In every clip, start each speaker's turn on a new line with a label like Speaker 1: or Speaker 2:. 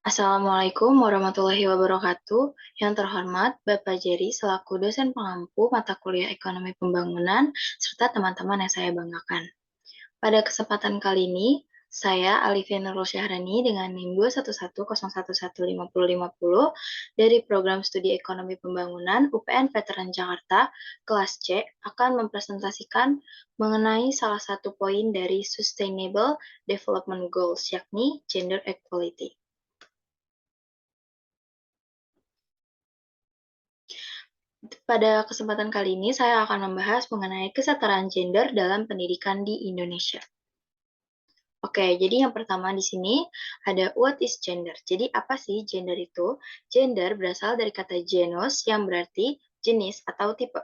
Speaker 1: Assalamualaikum warahmatullahi wabarakatuh. Yang terhormat Bapak Jerry selaku dosen pengampu mata kuliah Ekonomi Pembangunan serta teman-teman yang saya banggakan. Pada kesempatan kali ini, saya Alifia Nurul Syahrani dengan NIM 21101150050 dari Program Studi Ekonomi Pembangunan UPN Veteran Jakarta, kelas C, akan mempresentasikan mengenai salah satu poin dari Sustainable Development Goals, yakni Gender Equality. Pada kesempatan kali ini, saya akan membahas mengenai kesetaraan gender dalam pendidikan di Indonesia. Oke, jadi yang pertama di sini ada what is gender. Jadi apa sih gender itu? Gender berasal dari kata genus yang berarti jenis atau tipe.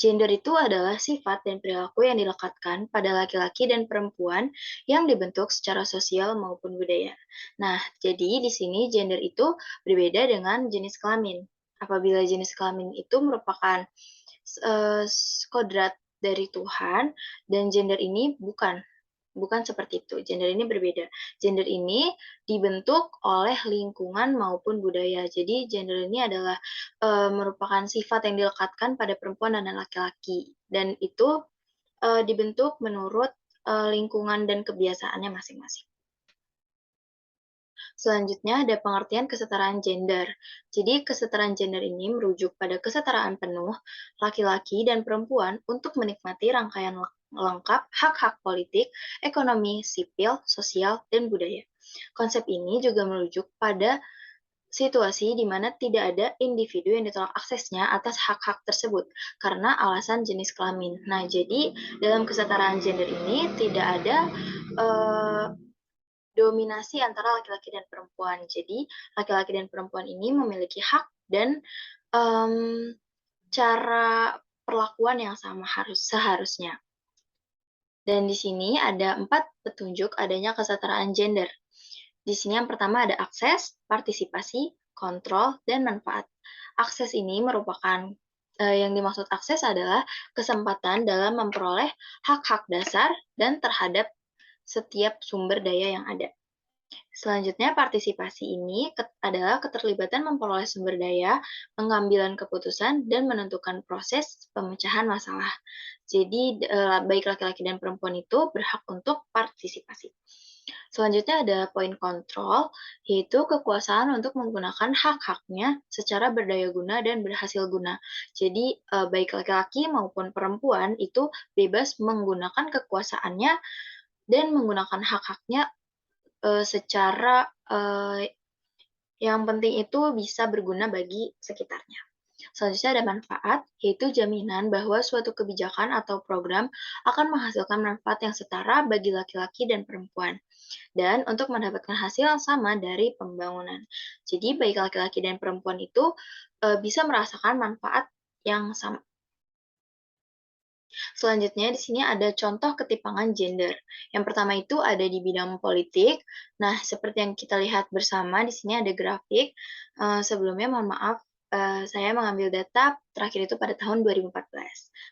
Speaker 1: Gender itu adalah sifat dan perilaku yang dilekatkan pada laki-laki dan perempuan yang dibentuk secara sosial maupun budaya. Nah, jadi di sini gender itu berbeda dengan jenis kelamin. Apabila jenis kelamin itu merupakan kodrat dari Tuhan dan gender ini bukan seperti itu. Gender ini berbeda. Gender ini dibentuk oleh lingkungan maupun budaya. Jadi gender ini adalah merupakan sifat yang dilekatkan pada perempuan dan laki-laki dan itu dibentuk menurut lingkungan dan kebiasaannya masing-masing. Selanjutnya ada pengertian kesetaraan gender. Jadi kesetaraan gender ini merujuk pada kesetaraan penuh laki-laki dan perempuan untuk menikmati rangkaian lengkap hak-hak politik, ekonomi, sipil, sosial, dan budaya. Konsep ini juga merujuk pada situasi di mana tidak ada individu yang ditolak aksesnya atas hak-hak tersebut karena alasan jenis kelamin. Nah, jadi dalam kesetaraan gender ini tidak ada uh, dominasi antara laki-laki dan perempuan. Jadi, laki-laki dan perempuan ini memiliki hak dan um, cara perlakuan yang sama seharusnya. Dan di sini ada 4 petunjuk adanya kesetaraan gender. Di sini yang pertama ada akses, partisipasi, kontrol, dan manfaat. Akses ini merupakan yang dimaksud akses adalah kesempatan dalam memperoleh hak-hak dasar dan terhadap setiap sumber daya yang ada. Selanjutnya, partisipasi ini adalah keterlibatan memperoleh sumber daya, pengambilan keputusan, dan menentukan proses pemecahan masalah. Jadi, baik laki-laki dan perempuan itu berhak untuk partisipasi. Selanjutnya ada poin kontrol, yaitu kekuasaan untuk menggunakan hak-haknya secara berdaya guna dan berhasil guna. Jadi, baik laki-laki maupun perempuan itu bebas menggunakan kekuasaannya dan menggunakan hak-haknya secara yang penting itu bisa berguna bagi sekitarnya. Selanjutnya ada manfaat, yaitu jaminan bahwa suatu kebijakan atau program akan menghasilkan manfaat yang setara bagi laki-laki dan perempuan, dan untuk mendapatkan hasil yang sama dari pembangunan. Jadi, baik laki-laki dan perempuan itu bisa merasakan manfaat yang sama. Selanjutnya di sini ada contoh ketimpangan gender. Yang pertama itu ada di bidang politik. Nah, seperti yang kita lihat bersama di sini ada grafik. Sebelumnya mohon maaf, saya mengambil data terakhir itu pada tahun 2014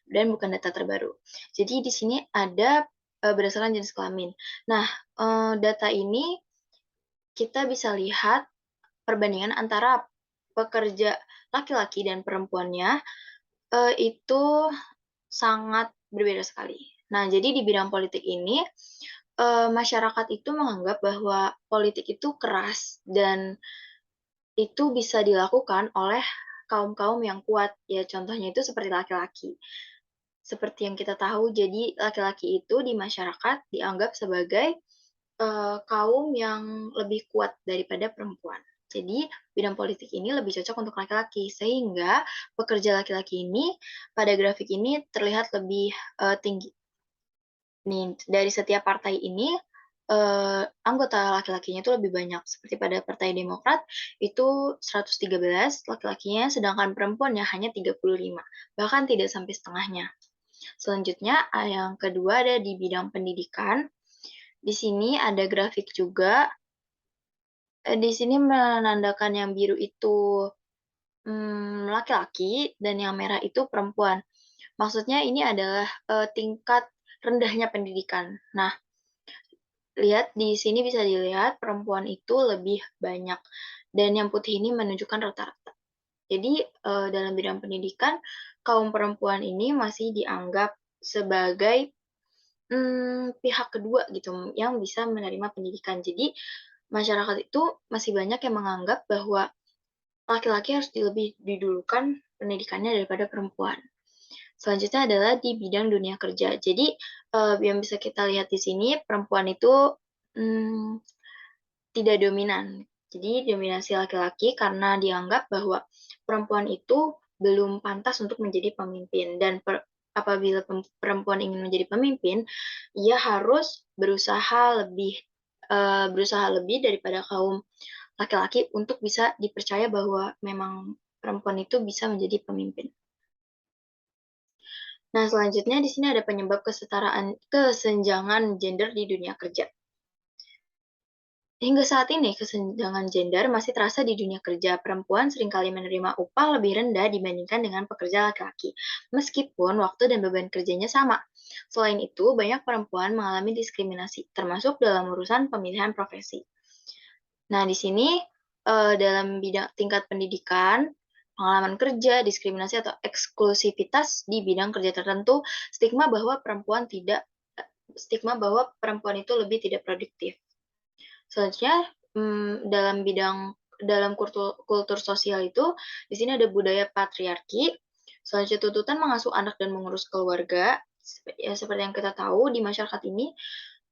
Speaker 1: dan bukan data terbaru. Jadi di sini ada berdasarkan jenis kelamin. Nah, data ini kita bisa lihat perbandingan antara pekerja laki-laki dan perempuannya itu sangat berbeda sekali. Nah, jadi di bidang politik ini, masyarakat itu menganggap bahwa politik itu keras dan itu bisa dilakukan oleh kaum-kaum yang kuat, ya contohnya itu seperti laki-laki. Seperti yang kita tahu, jadi laki-laki itu di masyarakat dianggap sebagai kaum yang lebih kuat daripada perempuan. Jadi, bidang politik ini lebih cocok untuk laki-laki, sehingga pekerja laki-laki ini pada grafik ini terlihat lebih tinggi. Nih, dari setiap partai ini anggota laki-lakinya itu lebih banyak. Seperti pada Partai Demokrat itu 113 laki-lakinya, sedangkan perempuannya hanya 35, bahkan tidak sampai setengahnya. Selanjutnya, yang kedua ada di bidang pendidikan. Di sini ada grafik juga. Di sini menandakan yang biru itu laki-laki dan yang merah itu perempuan. Maksudnya ini adalah tingkat rendahnya pendidikan. Nah, Di sini bisa dilihat perempuan itu lebih banyak dan yang putih ini menunjukkan rata-rata. Jadi, dalam bidang pendidikan, kaum perempuan ini masih dianggap sebagai, pihak kedua gitu, yang bisa menerima pendidikan. Jadi, masyarakat itu masih banyak yang menganggap bahwa laki-laki harus lebih didulukan pendidikannya daripada perempuan. Selanjutnya adalah di bidang dunia kerja. Jadi, yang bisa kita lihat di sini perempuan itu, mmm, tidak dominan. Jadi dominasi laki-laki karena dianggap bahwa perempuan itu belum pantas untuk menjadi pemimpin dan apabila perempuan ingin menjadi pemimpin, ia harus berusaha lebih daripada kaum laki-laki untuk bisa dipercaya bahwa memang perempuan itu bisa menjadi pemimpin. Nah, selanjutnya di sini ada penyebab kesenjangan gender di dunia kerja. Hingga saat ini, kesenjangan gender masih terasa di dunia kerja. Perempuan seringkali menerima upah lebih rendah dibandingkan dengan pekerja laki-laki, meskipun waktu dan beban kerjanya sama. Selain itu, banyak perempuan mengalami diskriminasi, termasuk dalam urusan pemilihan profesi. Nah, di sini, dalam bidang tingkat pendidikan, pengalaman kerja, diskriminasi atau eksklusivitas di bidang kerja tertentu, stigma bahwa perempuan itu lebih tidak produktif. Selanjutnya, dalam kultur sosial itu, di sini ada budaya patriarki, selanjutnya tuntutan mengasuh anak dan mengurus keluarga, seperti yang kita tahu di masyarakat ini,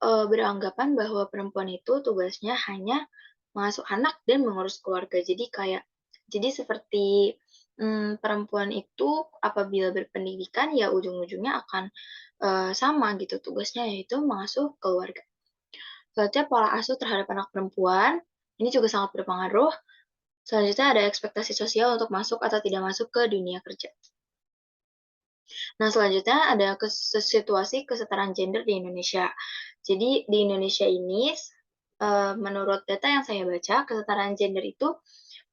Speaker 1: beranggapan bahwa perempuan itu tugasnya hanya mengasuh anak dan mengurus keluarga. Jadi seperti, perempuan itu apabila berpendidikan, ya ujung-ujungnya akan, sama gitu tugasnya, yaitu mengasuh keluarga. Selanjutnya pola asuh terhadap anak perempuan, ini juga sangat berpengaruh. Selanjutnya ada ekspektasi sosial untuk masuk atau tidak masuk ke dunia kerja. Nah, selanjutnya ada situasi kesetaraan gender di Indonesia. Jadi di Indonesia ini, menurut data yang saya baca, kesetaraan gender itu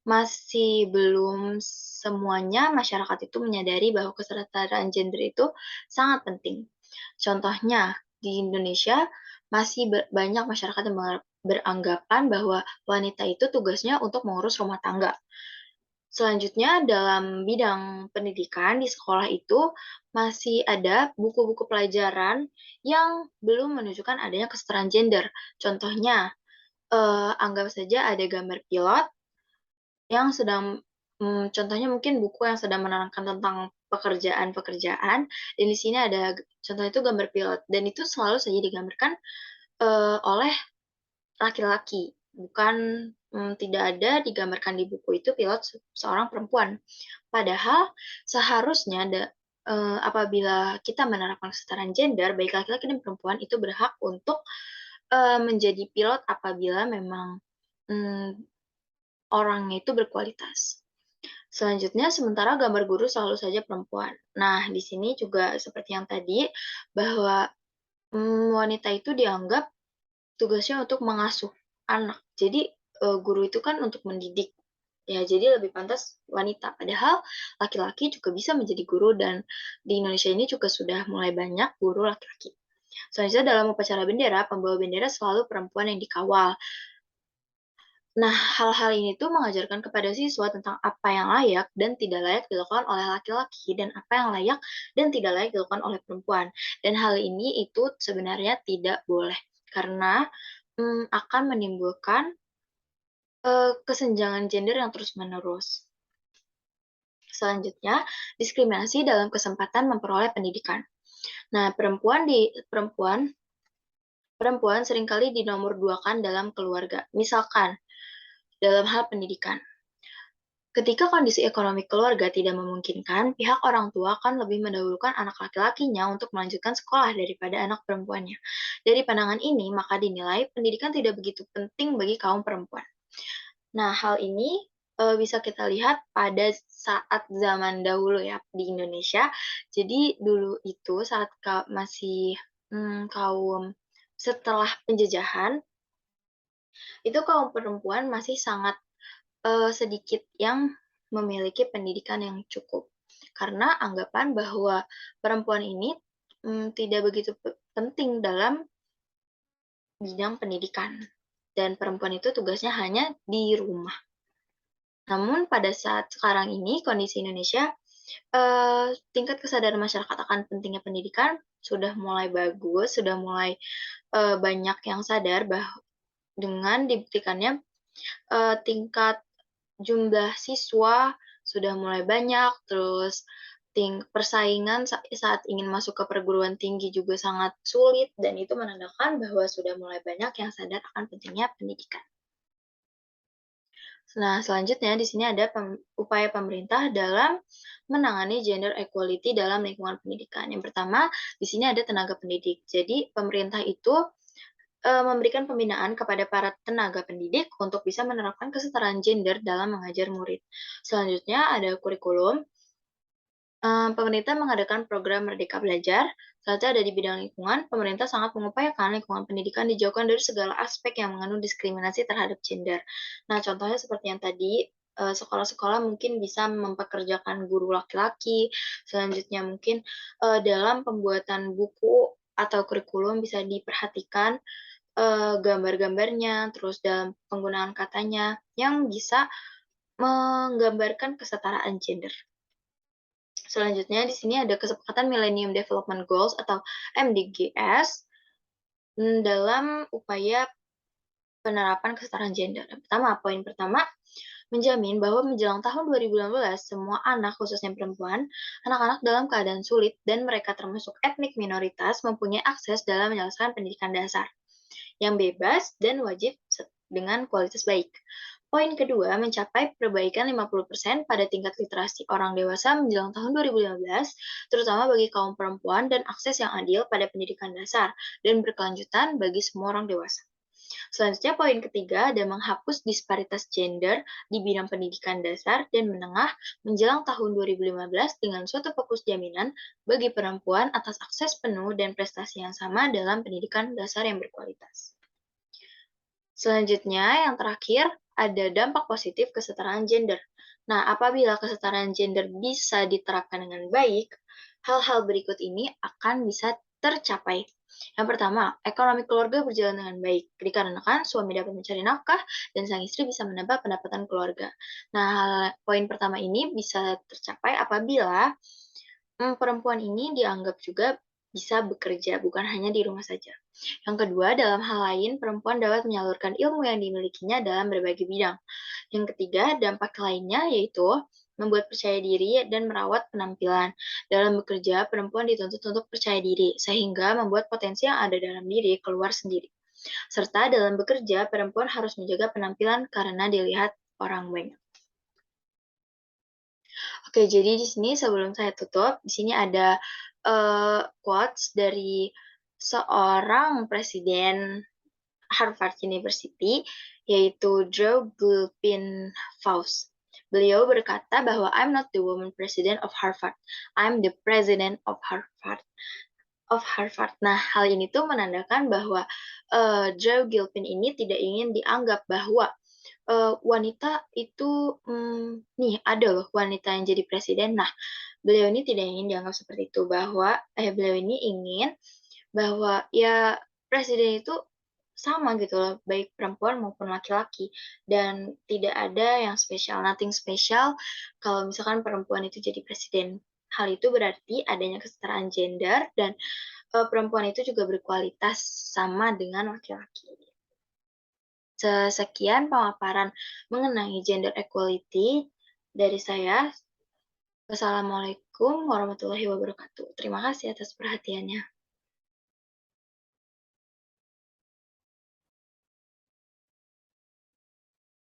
Speaker 1: masih belum semuanya masyarakat itu menyadari bahwa kesetaraan gender itu sangat penting. Contohnya, di Indonesia masih banyak masyarakat yang beranggapan bahwa wanita itu tugasnya untuk mengurus rumah tangga. Selanjutnya, dalam bidang pendidikan di sekolah itu masih ada buku-buku pelajaran yang belum menunjukkan adanya kesetaraan gender. Contohnya, anggap saja ada gambar pilot yang contohnya mungkin buku yang sedang menerangkan tentang pekerjaan-pekerjaan, dan di sini ada contohnya itu gambar pilot, dan itu selalu saja digambarkan, oleh laki-laki, bukan, tidak ada digambarkan di buku itu pilot seorang perempuan. Padahal seharusnya apabila kita menerapkan kesetaraan gender, baik laki-laki dan perempuan itu berhak untuk, menjadi pilot apabila memang, mmm, orangnya itu berkualitas. Selanjutnya, sementara gambar guru selalu saja perempuan. Nah, di sini juga seperti yang tadi, bahwa, wanita itu dianggap tugasnya untuk mengasuh anak. Jadi, guru itu kan untuk mendidik, ya jadi lebih pantas wanita. Padahal laki-laki juga bisa menjadi guru dan di Indonesia ini juga sudah mulai banyak guru laki-laki. Selanjutnya dalam upacara bendera, pembawa bendera selalu perempuan yang dikawal. Nah, hal-hal ini tuh mengajarkan kepada siswa tentang apa yang layak dan tidak layak dilakukan oleh laki-laki dan apa yang layak dan tidak layak dilakukan oleh perempuan. Dan hal ini itu sebenarnya tidak boleh karena, akan menimbulkan, kesenjangan gender yang terus-menerus. Selanjutnya, diskriminasi dalam kesempatan memperoleh pendidikan. Nah, perempuan seringkali dinomorduakan dalam keluarga. Misalkan, dalam hal pendidikan. Ketika kondisi ekonomi keluarga tidak memungkinkan, pihak orang tua akan lebih mendahulukan anak laki-lakinya untuk melanjutkan sekolah daripada anak perempuannya. Dari pandangan ini, maka dinilai pendidikan tidak begitu penting bagi kaum perempuan. Nah, hal ini bisa kita lihat pada saat zaman dahulu ya di Indonesia. Jadi dulu itu saat masih kaum setelah penjajahan, itu kaum perempuan masih sangat sedikit yang memiliki pendidikan yang cukup. Karena anggapan bahwa perempuan ini, tidak begitu penting dalam bidang pendidikan. Dan perempuan itu tugasnya hanya di rumah. Namun pada saat sekarang ini kondisi Indonesia, tingkat kesadaran masyarakat akan pentingnya pendidikan sudah mulai bagus, sudah mulai, banyak yang sadar dengan dibuktikannya, tingkat jumlah siswa sudah mulai banyak, terus persaingan saat ingin masuk ke perguruan tinggi juga sangat sulit dan itu menandakan bahwa sudah mulai banyak yang sadar akan pentingnya pendidikan. Nah, selanjutnya di sini ada upaya pemerintah dalam menangani gender equality dalam lingkungan pendidikan. Yang pertama, di sini ada tenaga pendidik. Jadi, pemerintah itu memberikan pembinaan kepada para tenaga pendidik untuk bisa menerapkan kesetaraan gender dalam mengajar murid. Selanjutnya ada kurikulum. Pemerintah mengadakan program Merdeka Belajar. Saatnya ada di bidang lingkungan, pemerintah sangat mengupayakan lingkungan pendidikan dijauhkan dari segala aspek yang mengandung diskriminasi terhadap gender. Nah, contohnya seperti yang tadi, sekolah-sekolah mungkin bisa mempekerjakan guru laki-laki, selanjutnya mungkin, dalam pembuatan buku atau kurikulum bisa diperhatikan, gambar-gambarnya, terus dalam penggunaan katanya yang bisa menggambarkan kesetaraan gender. Selanjutnya di sini ada kesepakatan Millennium Development Goals atau MDGs, dalam upaya penerapan kesetaraan gender. Yang pertama, poin pertama, menjamin bahwa menjelang tahun 2015 semua anak, khususnya perempuan, anak-anak dalam keadaan sulit dan mereka termasuk etnik minoritas mempunyai akses dalam menyelesaikan pendidikan dasar yang bebas dan wajib dengan kualitas baik. Poin kedua, mencapai perbaikan 50% pada tingkat literasi orang dewasa menjelang tahun 2015, terutama bagi kaum perempuan dan akses yang adil pada pendidikan dasar dan berkelanjutan bagi semua orang dewasa. Selanjutnya, poin ketiga ada menghapus disparitas gender di bidang pendidikan dasar dan menengah menjelang tahun 2015 dengan suatu fokus jaminan bagi perempuan atas akses penuh dan prestasi yang sama dalam pendidikan dasar yang berkualitas. Selanjutnya, yang terakhir, ada dampak positif kesetaraan gender. Nah, apabila kesetaraan gender bisa diterapkan dengan baik, hal-hal berikut ini akan bisa tercapai. Yang pertama, ekonomi keluarga berjalan dengan baik, dikarenakan suami dapat mencari nafkah dan sang istri bisa menambah pendapatan keluarga. Nah, poin pertama ini bisa tercapai apabila perempuan ini dianggap juga bisa bekerja, bukan hanya di rumah saja. Yang kedua, dalam hal lain, perempuan dapat menyalurkan ilmu yang dimilikinya dalam berbagai bidang. Yang ketiga, dampak lainnya yaitu membuat percaya diri dan merawat penampilan. Dalam bekerja, perempuan dituntut untuk percaya diri, sehingga membuat potensi yang ada dalam diri keluar sendiri. Serta dalam bekerja, perempuan harus menjaga penampilan karena dilihat orang banyak. Oke, jadi di sini sebelum saya tutup, di sini ada quotes dari seorang presiden Harvard University, yaitu Drew Gilpin Faust. Beliau berkata bahwa I'm not the woman president of Harvard, I'm the president of Harvard. Nah, hal ini tuh menandakan bahwa Drew Gilpin ini tidak ingin dianggap bahwa wanita itu, nih ada loh wanita yang jadi presiden. Nah, beliau ini tidak ingin dianggap seperti itu, bahwa beliau ini ingin bahwa ya presiden itu sama gitu loh, baik perempuan maupun laki-laki, dan tidak ada yang spesial, nothing special kalau misalkan perempuan itu jadi presiden. Hal itu berarti adanya kesetaraan gender dan, perempuan itu juga berkualitas sama dengan laki-laki. Sekian pemaparan mengenai gender equality dari saya. Wassalamualaikum warahmatullahi wabarakatuh. Terima kasih atas perhatiannya.